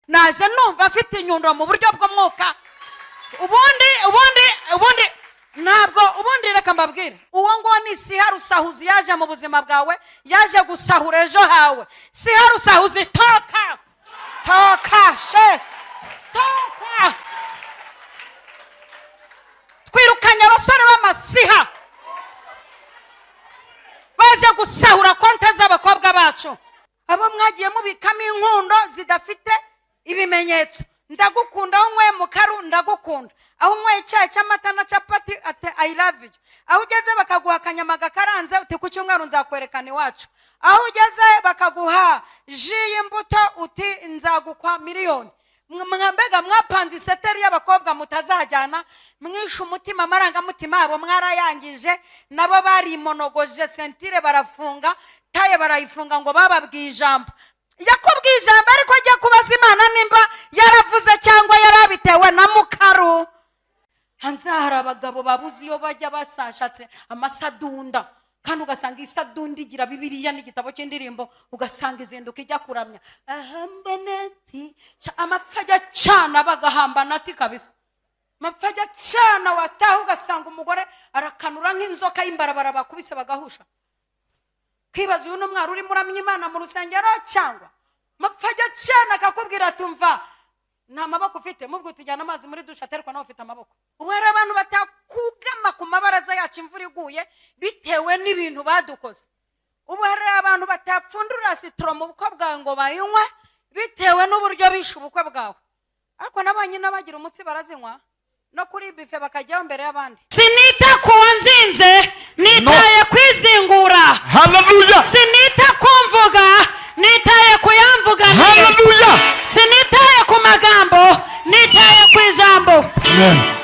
naje numva afite inyundo mu buryo bw'umwuka. Ubundi ntabwo ubundi reka mbabwire, uwo ngo ni Isiha Rusahuzi yaje mu buzima bwawe, yaje gusahura ejo hawe. Isiha Rusahuzi, toka she toka. Twirukanye abasore b'amasiha baje gusahura konte z'abakobwa bacu, abo mwagiye mubikamo inkundo zidafite ibimenyetso. Ndagukunda aho nkwe mukaru, ndagukunda aho nkwe icyayi cy'amata na capati, ate I love you. Aho ugeze bakaguha akanyama gakaranze, uti ku cyumweru nzakwerekana iwacu. Aho ugeze bakaguha ji y'imbuto, uti nzagukwa miliyoni. Mbega mwapanze iseteri y'abakobwa mutazajyana, mwishe umutima, amarangamutima abo mwarayangije. Nabo bari monogoje, sentire barafunga, taye barayifunga ngo bababwiye ijambo. Yakubwiye ijambo ariko ajya kubaza Imana nimba yaravuze cyangwa yarabitewe na mukaru. Hanze hari abagabo babuze iyo bajya basashatse amasadunda, kandi ugasanga isadunda igira Bibiliya n'igitabo cy'indirimbo, ugasanga izinduka ijya kuramya ahambanati amapfajya cyana bagahambanati kabisa. Mapfajya cyana wataha ugasanga umugore arakanura nk'inzoka y'imbarabara bakubise bagahusha. Kibaza uyu n'umwari uri muramya Imana mu rusengero cyangwa mapfajya cyane akakubwira tumva nta maboko ufite, mubwo utijyana amazi muri dusha aterwa nawe ufite amaboko. Ubu hari abantu batakugama ku mabaraza yacu imvura iguye bitewe n'ibintu badukoze. Ubu hari abantu batapfundura sitoro mu bukwe bwawe ngo bayinywe bitewe n'uburyo bishe ubukwe bwawe. Ariko nabanye n'abagira umutsi barazinywa no kuri bife bakajyaho mbere y'abandi. Sinita kuwa nzinze, nitaye kwizingura. Haleluya. Sinita kumvuga, nitaye kuyamvuga. Haleluya. Sinitaye ku magambo, nitaye ku ijambo. Amen.